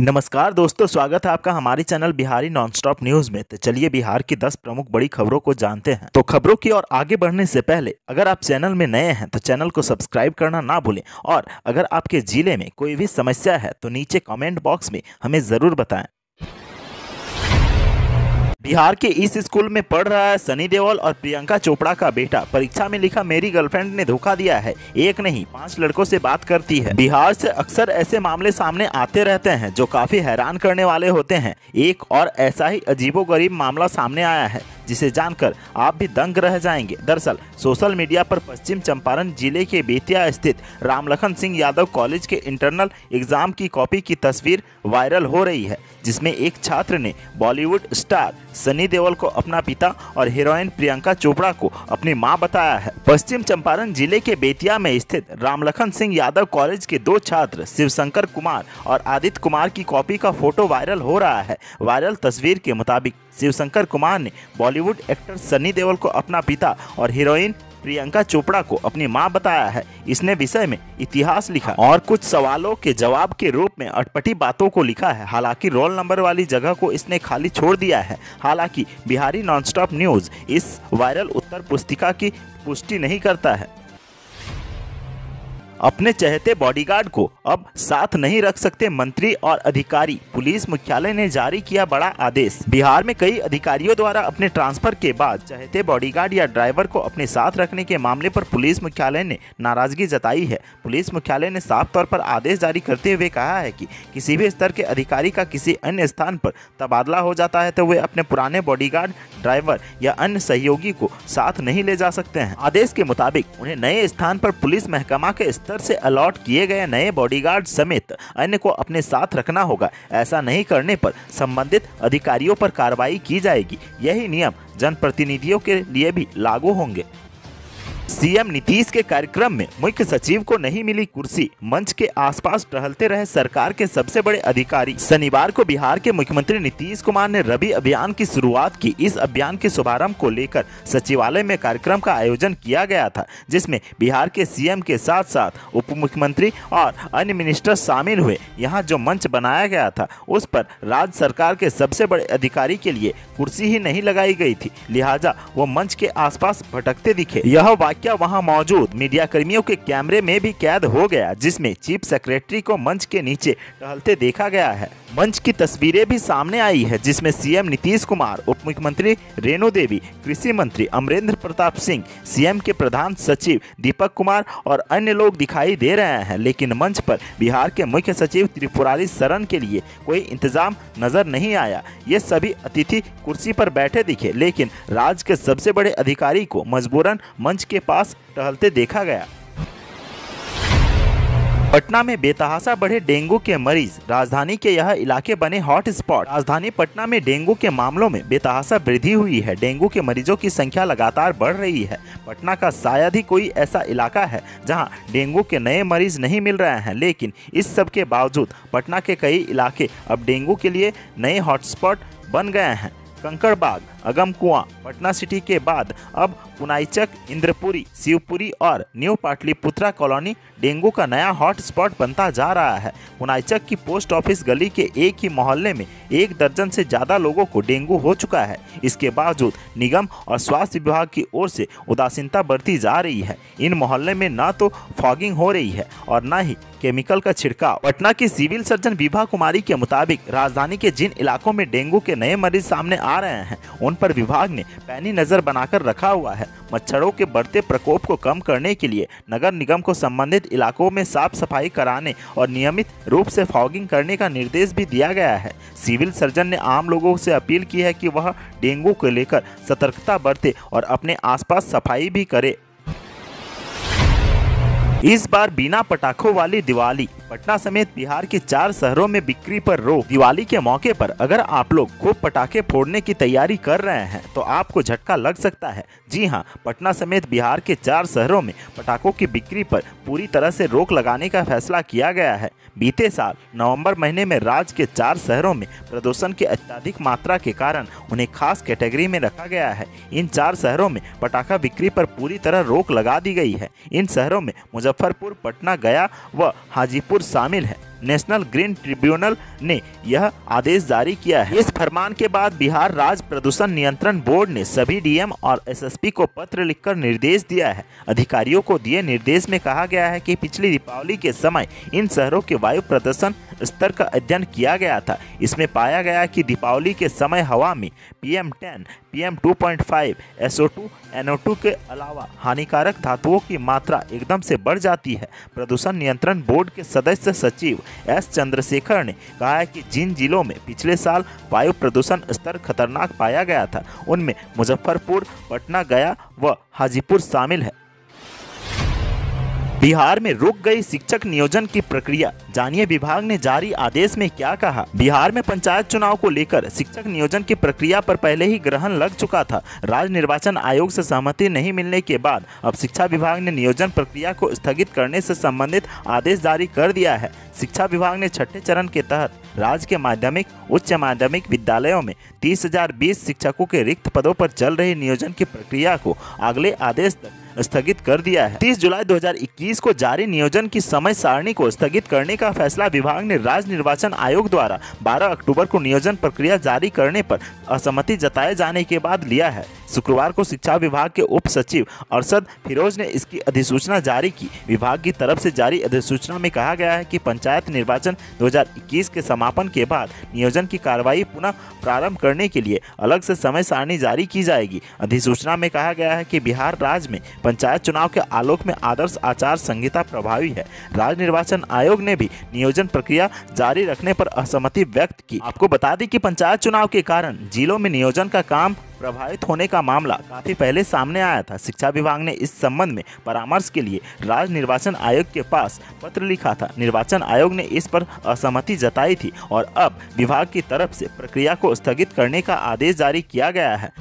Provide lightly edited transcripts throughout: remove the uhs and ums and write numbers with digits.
नमस्कार दोस्तों, स्वागत है आपका हमारे चैनल बिहारी नॉनस्टॉप न्यूज में। तो चलिए बिहार की 10 प्रमुख बड़ी खबरों को जानते हैं। तो खबरों की ओर आगे बढ़ने से पहले अगर आप चैनल में नए हैं तो चैनल को सब्सक्राइब करना ना भूलें, और अगर आपके जिले में कोई भी समस्या है तो नीचे कमेंट बॉक्स में हमें ज़रूर बताएं। बिहार के इस स्कूल में पढ़ रहा है सनी देओल और प्रियंका चोपड़ा का बेटा। परीक्षा में लिखा मेरी गर्लफ्रेंड ने धोखा दिया है, एक नहीं 5 लड़कों से बात करती है। बिहार से अक्सर ऐसे मामले सामने आते रहते हैं जो काफी हैरान करने वाले होते हैं। एक और ऐसा ही अजीबोगरीब मामला सामने आया है जिसे जानकर आप भी दंग रह जाएंगे। दरअसल सोशल मीडिया पर पश्चिम चंपारण जिले के बेतिया स्थित रामलखन सिंह यादव कॉलेज के इंटरनल एग्जाम की कॉपी की तस्वीर वायरल हो रही है, जिसमें एक छात्र ने बॉलीवुड स्टार सनी देओल को अपना पिता और हीरोइन प्रियंका चोपड़ा को अपनी मां बताया है। पश्चिम चंपारण जिले के बेतिया में स्थित रामलखन सिंह यादव कॉलेज के 2 छात्र शिवशंकर कुमार और आदित्य कुमार की कॉपी का फोटो वायरल हो रहा है। वायरल तस्वीर के मुताबिक शिवशंकर कुमार ने बॉलीवुड एक्टर सनी देओल को अपना पिता और हीरोइन प्रियंका चोपड़ा को अपनी मां बताया है। इसने विषय में इतिहास लिखा और कुछ सवालों के जवाब के रूप में अटपटी बातों को लिखा है। हालांकि रोल नंबर वाली जगह को इसने खाली छोड़ दिया है। हालांकि बिहारी नॉनस्टॉप न्यूज इस वायरल उत्तर पुस्तिका की पुष्टि नहीं करता है। अपने चहेते बॉडीगार्ड को अब साथ नहीं रख सकते मंत्री और अधिकारी, पुलिस मुख्यालय ने जारी किया बड़ा आदेश। बिहार में कई अधिकारियों द्वारा अपने ट्रांसफर के बाद चहेते बॉडीगार्ड या ड्राइवर को अपने साथ रखने के मामले पर पुलिस मुख्यालय ने नाराजगी जताई है। पुलिस मुख्यालय ने साफ तौर पर आदेश जारी करते हुए कहा है कि किसी भी स्तर के अधिकारी का किसी अन्य स्थान पर तबादला हो जाता है तो वे अपने पुराने बॉडीगार्ड, ड्राइवर या अन्य सहयोगी को साथ नहीं ले जा सकते हैं। आदेश के मुताबिक उन्हें नए स्थान पर पुलिस महकमा के स्तर से अलॉट किए गए नए बॉडीगार्ड समेत अन्य को अपने साथ रखना होगा। ऐसा नहीं करने पर संबंधित अधिकारियों पर कार्रवाई की जाएगी। यही नियम जनप्रतिनिधियों के लिए भी लागू होंगे। सीएम नीतीश के कार्यक्रम में मुख्य सचिव को नहीं मिली कुर्सी, मंच के आसपास टहलते रहे सरकार के सबसे बड़े अधिकारी। शनिवार को बिहार के मुख्यमंत्री नीतीश कुमार ने रबी अभियान की शुरुआत की। इस अभियान के शुभारंभ को लेकर सचिवालय में कार्यक्रम का आयोजन किया गया था, जिसमें बिहार के सीएम के साथ साथ उप मुख्यमंत्री और अन्य मिनिस्टर शामिल हुए। यहाँ जो मंच बनाया गया था उस पर राज्य सरकार के सबसे बड़े अधिकारी के लिए कुर्सी ही नहीं लगाई गई थी, लिहाजा वो मंच के आसपास भटकते दिखे। यह क्या वहां मौजूद मीडिया कर्मियों के कैमरे में भी कैद हो गया, जिसमें चीफ सेक्रेटरी को मंच के नीचे टहलते देखा गया है। मंच की तस्वीरें भी सामने आई है, जिसमें सीएम नीतीश कुमार, उप मुख्यमंत्री रेणु देवी, कृषि मंत्री अमरेंद्र प्रताप सिंह, सीएम के प्रधान सचिव दीपक कुमार और अन्य लोग दिखाई दे रहे हैं। लेकिन मंच पर बिहार के मुख्य सचिव त्रिपुरारी शरण के लिए कोई इंतजाम नजर नहीं आया। ये सभी अतिथि कुर्सी पर बैठे दिखे, लेकिन राज्य के सबसे बड़े अधिकारी को मजबूरन मंच के पास टहलते देखा गया। पटना में बेतहाशा बढ़े डेंगू के मरीज, राजधानी के यह इलाके बने हॉट स्पॉट। राजधानी पटना में डेंगू के मामलों में बेतहाशा वृद्धि हुई है। डेंगू के मरीजों की संख्या लगातार बढ़ रही है। पटना का शायद ही कोई ऐसा इलाका है जहां डेंगू के नए मरीज नहीं मिल रहे हैं, लेकिन इस सब के बावजूद पटना के कई इलाके अब डेंगू के लिए नए हॉटस्पॉट बन गए हैं। कंकड़बाग, अगमकुआं, पटना सिटी के बाद अब पुनाईचक, इंद्रपुरी, शिवपुरी और न्यू पाटलिपुत्रा कॉलोनी डेंगू का नया हॉट स्पॉट बनता जा रहा है। पुनाईचक की पोस्ट ऑफिस गली के एक ही मोहल्ले में 1 दर्जन से ज़्यादा लोगों को डेंगू हो चुका है। इसके बावजूद निगम और स्वास्थ्य विभाग की ओर से उदासीनता बरती जा रही है। इन मोहल्ले में न तो फॉगिंग हो रही है और न ही केमिकल का छिड़काव। पटना की सिविल सर्जन विभा कुमारी के मुताबिक राजधानी के जिन इलाकों में डेंगू के नए मरीज सामने आ रहे हैं उन पर विभाग ने पैनी नजर बनाकर रखा हुआ है। मच्छरों के बढ़ते प्रकोप को कम करने के लिए नगर निगम को संबंधित इलाकों में साफ सफाई कराने और नियमित रूप से फॉगिंग करने का निर्देश भी दिया गया है। सिविल सर्जन ने आम लोगों से अपील की है कि वह डेंगू को लेकर सतर्कता बरते और अपने आसपास सफाई भी करे। इस बार बिना पटाखों वाली दिवाली, पटना समेत बिहार के 4 शहरों में बिक्री पर रोक। दिवाली के मौके पर अगर आप लोग खूब पटाखे फोड़ने की तैयारी कर रहे हैं तो आपको झटका लग सकता है। जी हां, पटना समेत बिहार के 4 शहरों में पटाखों की बिक्री पर पूरी तरह से रोक लगाने का फैसला किया गया है। बीते साल नवंबर महीने में राज्य के 4 शहरों में प्रदूषण की अत्यधिक मात्रा के कारण उन्हें खास कैटेगरी में रखा गया है। इन 4 शहरों में पटाखा बिक्री पर पूरी तरह रोक लगा दी गई है। इन शहरों में मुजफ्फरपुर, पटना, गया व हाजीपुर शामिल है। नेशनल ग्रीन ट्रिब्यूनल ने यह आदेश जारी किया है। इस फरमान के बाद बिहार राज्य प्रदूषण नियंत्रण बोर्ड ने सभी डीएम और एसएसपी को पत्र लिखकर निर्देश दिया है। अधिकारियों को दिए निर्देश में कहा गया है कि पिछली दीपावली के समय इन शहरों के वायु प्रदूषण स्तर का अध्ययन किया गया था। इसमें पाया गया कि दीपावली के समय हवा में PM10, PM2.5, SO2, NO2 के अलावा हानिकारक धातुओं की मात्रा एकदम से बढ़ जाती है। प्रदूषण नियंत्रण बोर्ड के सदस्य सचिव S चंद्रशेखर ने कहा है कि जिन जिलों में पिछले साल वायु प्रदूषण स्तर खतरनाक पाया गया था उनमें मुजफ्फरपुर, पटना, गया व हाजीपुर शामिल है। बिहार में रुक गई शिक्षक नियोजन की प्रक्रिया, जानिए विभाग ने जारी आदेश में क्या कहा। बिहार में पंचायत चुनाव को लेकर शिक्षक नियोजन की प्रक्रिया पर पहले ही ग्रहण लग चुका था। राज्य निर्वाचन आयोग से सहमति नहीं मिलने के बाद अब शिक्षा विभाग ने नियोजन प्रक्रिया को स्थगित करने से संबंधित आदेश जारी कर दिया है। शिक्षा विभाग ने छठे चरण के तहत राज्य के माध्यमिक, उच्च माध्यमिक विद्यालयों में 30,020 शिक्षकों के रिक्त पदों पर चल रही नियोजन की प्रक्रिया को अगले आदेश तक स्थगित कर दिया है। 30 जुलाई 2021 को जारी नियोजन की समय सारणी को स्थगित करने का फैसला विभाग ने राज्य निर्वाचन आयोग द्वारा 12 अक्टूबर को नियोजन प्रक्रिया जारी करने पर असहमति जताए जाने के बाद लिया है। शुक्रवार को शिक्षा विभाग के उप सचिव अरशद फिरोज ने इसकी अधिसूचना जारी की। विभाग की तरफ से जारी अधिसूचना में कहा गया है कि पंचायत निर्वाचन 2021 के समापन के बाद नियोजन की कार्रवाई पुनः प्रारंभ करने के लिए अलग से समय सारणी जारी की जाएगी। अधिसूचना में कहा गया है कि बिहार राज्य में पंचायत चुनाव के आलोक में आदर्श आचार संहिता प्रभावी है। राज्य निर्वाचन आयोग ने भी नियोजन प्रक्रिया जारी रखने पर असहमति व्यक्त की। आपको बता दें कि पंचायत चुनाव के कारण जिलों में नियोजन का काम प्रभावित होने का मामला काफी पहले सामने आया था। शिक्षा विभाग ने इस संबंध में परामर्श के लिए राज्य निर्वाचन आयोग के पास पत्र लिखा था। निर्वाचन आयोग ने इस पर असहमति जताई थी और अब विभाग की तरफ से प्रक्रिया को स्थगित करने का आदेश जारी किया गया है।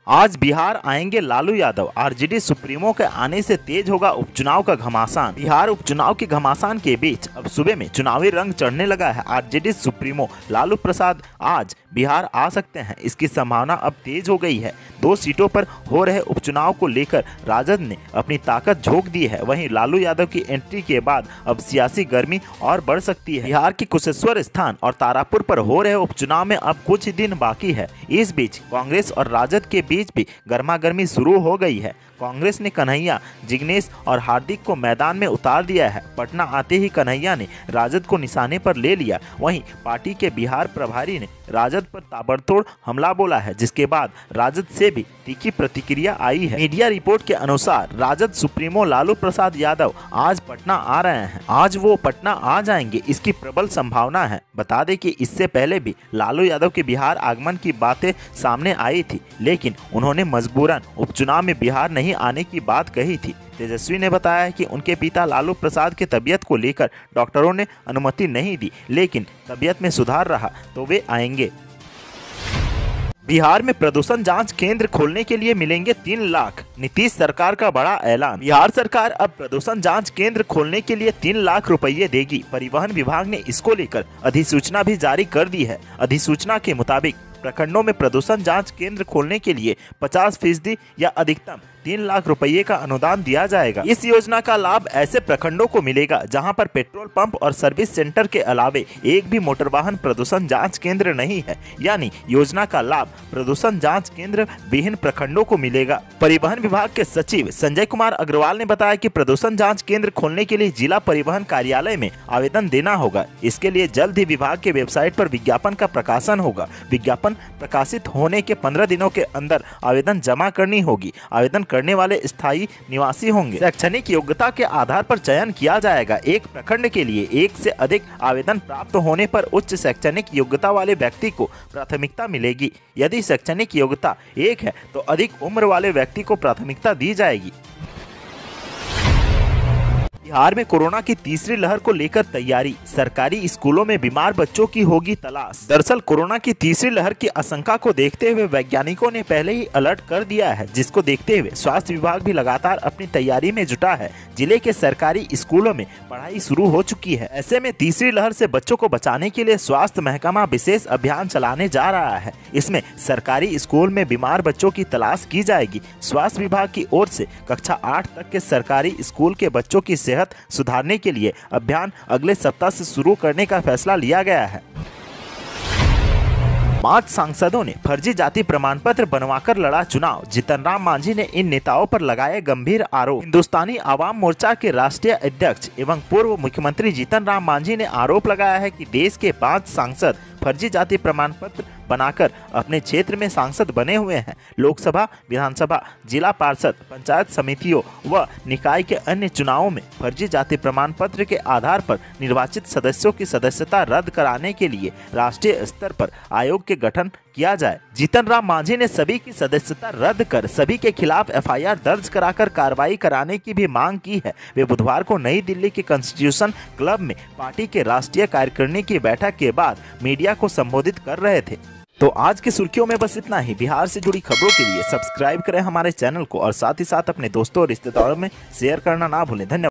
आज बिहार आएंगे लालू यादव, आरजेडी सुप्रीमो के आने से तेज होगा उपचुनाव का घमासान। बिहार उपचुनाव के घमासान के बीच अब सूबे में चुनावी रंग चढ़ने लगा है। आरजेडी सुप्रीमो लालू प्रसाद आज बिहार आ सकते हैं, इसकी संभावना अब तेज हो गई है। 2 सीटों पर हो रहे उपचुनाव को लेकर राजद ने अपनी ताकत झोंक दी है। वहीं लालू यादव की एंट्री के बाद अब सियासी गर्मी और बढ़ सकती है। बिहार की कुशेश्वर स्थान और तारापुर पर हो रहे उपचुनाव में अब कुछ ही दिन बाकी है। इस बीच कांग्रेस और राजद के बीच भी गर्मागर्मी शुरू हो गई है। कांग्रेस ने कन्हैया, जिग्नेश और हार्दिक को मैदान में उतार दिया है। पटना आते ही कन्हैया ने राजद को निशाने पर ले लिया। वहीं पार्टी के बिहार प्रभारी ने राजद पर ताबड़तोड़ हमला बोला है, जिसके बाद राजद से भी तीखी प्रतिक्रिया आई है। मीडिया रिपोर्ट के अनुसार राजद सुप्रीमो लालू प्रसाद यादव आज पटना आ रहे हैं। आज वो पटना आ जाएंगे, इसकी प्रबल संभावना है। बता दें कि इससे पहले भी लालू यादव के बिहार आगमन की बातें सामने आई थी, लेकिन उन्होंने मजबूरन उपचुनाव में बिहार नहीं आने की बात कही थी। तेजस्वी ने बताया कि उनके पिता लालू प्रसाद की तबीयत को लेकर डॉक्टरों ने अनुमति नहीं दी, लेकिन तबीयत में सुधार रहा तो वे आएंगे। बिहार में प्रदूषण जांच केंद्र खोलने के लिए मिलेंगे 3 लाख, नीतीश सरकार का बड़ा ऐलान। बिहार सरकार अब प्रदूषण जांच केंद्र खोलने के लिए 3 लाख रुपये देगी। परिवहन विभाग ने इसको लेकर अधिसूचना भी जारी कर दी है। अधिसूचना के मुताबिक प्रखंडों में प्रदूषण जांच केंद्र खोलने के लिए 50% या अधिकतम 3 लाख रुपये का अनुदान दिया जाएगा। इस योजना का लाभ ऐसे प्रखंडों को मिलेगा जहां पर पेट्रोल पंप और सर्विस सेंटर के अलावे एक भी मोटर वाहन प्रदूषण जांच केंद्र नहीं है। यानी योजना का लाभ प्रदूषण जांच केंद्र विहीन प्रखंडों को मिलेगा। परिवहन विभाग के सचिव संजय कुमार अग्रवाल ने बताया कि प्रदूषण जांच केंद्र खोलने के लिए जिला परिवहन कार्यालय में आवेदन देना होगा। इसके लिए जल्द ही विभाग के वेबसाइट पर विज्ञापन का प्रकाशन होगा। विज्ञापन प्रकाशित होने के 15 दिनों के अंदर आवेदन जमा करनी होगी। आवेदन करने वाले स्थायी निवासी होंगे। शैक्षणिक योग्यता के आधार पर चयन किया जाएगा। एक प्रखंड के लिए 1 से अधिक आवेदन प्राप्त होने पर उच्च शैक्षणिक योग्यता वाले व्यक्ति को प्राथमिकता मिलेगी। यदि शैक्षणिक योग्यता 1 है तो अधिक उम्र वाले व्यक्ति को प्राथमिकता दी जाएगी। बिहार में कोरोना की तीसरी लहर को लेकर तैयारी, सरकारी स्कूलों में बीमार बच्चों की होगी तलाश। दरअसल कोरोना की तीसरी लहर की आशंका को देखते हुए वैज्ञानिकों ने पहले ही अलर्ट कर दिया है, जिसको देखते हुए स्वास्थ्य विभाग भी लगातार अपनी तैयारी में जुटा है। जिले के सरकारी स्कूलों में पढ़ाई शुरू हो चुकी है। ऐसे में तीसरी लहर से बच्चों को बचाने के लिए स्वास्थ्य महकमा विशेष अभियान चलाने जा रहा है। इसमें सरकारी स्कूल में बीमार बच्चों की तलाश की जाएगी। स्वास्थ्य विभाग की ओर से कक्षा 8 तक के सरकारी स्कूल के बच्चों की सेहत सेहत सुधारने के लिए अभियान अगले सप्ताह से शुरू करने का फैसला लिया गया है। 5 सांसदों ने फर्जी जाति प्रमाण पत्र बनवाकर लड़ा चुनाव। जीतन राम मांझी ने इन नेताओं पर लगाए गंभीर आरोप। हिंदुस्तानी आवाम मोर्चा के राष्ट्रीय अध्यक्ष एवं पूर्व मुख्यमंत्री जीतन राम मांझी ने आरोप लगाया है कि देश के 5 सांसद फर्जी जाति प्रमाण पत्र बनाकर अपने क्षेत्र में सांसद बने हुए हैं। लोकसभा, विधानसभा, जिला पार्षद, पंचायत समितियों व निकाय के अन्य चुनावों में फर्जी जाति प्रमाण पत्र के आधार पर निर्वाचित सदस्यों की सदस्यता रद्द कराने के लिए राष्ट्रीय स्तर पर आयोग के गठन किया जाए। जीतन राम मांझी ने सभी की सदस्यता रद्द कर सभी के खिलाफ FIR दर्ज कराकर कार्रवाई कराने की भी मांग की है। वे बुधवार को नई दिल्ली के कॉन्स्टिट्यूशन क्लब में पार्टी के राष्ट्रीय कार्यकारिणी की बैठक के बाद मीडिया को संबोधित कर रहे थे। तो आज की सुर्खियों में बस इतना ही। बिहार से जुड़ी खबरों के लिए सब्सक्राइब करें हमारे चैनल को और साथ ही साथ अपने दोस्तों और रिश्तेदारों में शेयर करना ना भूलें। धन्यवाद।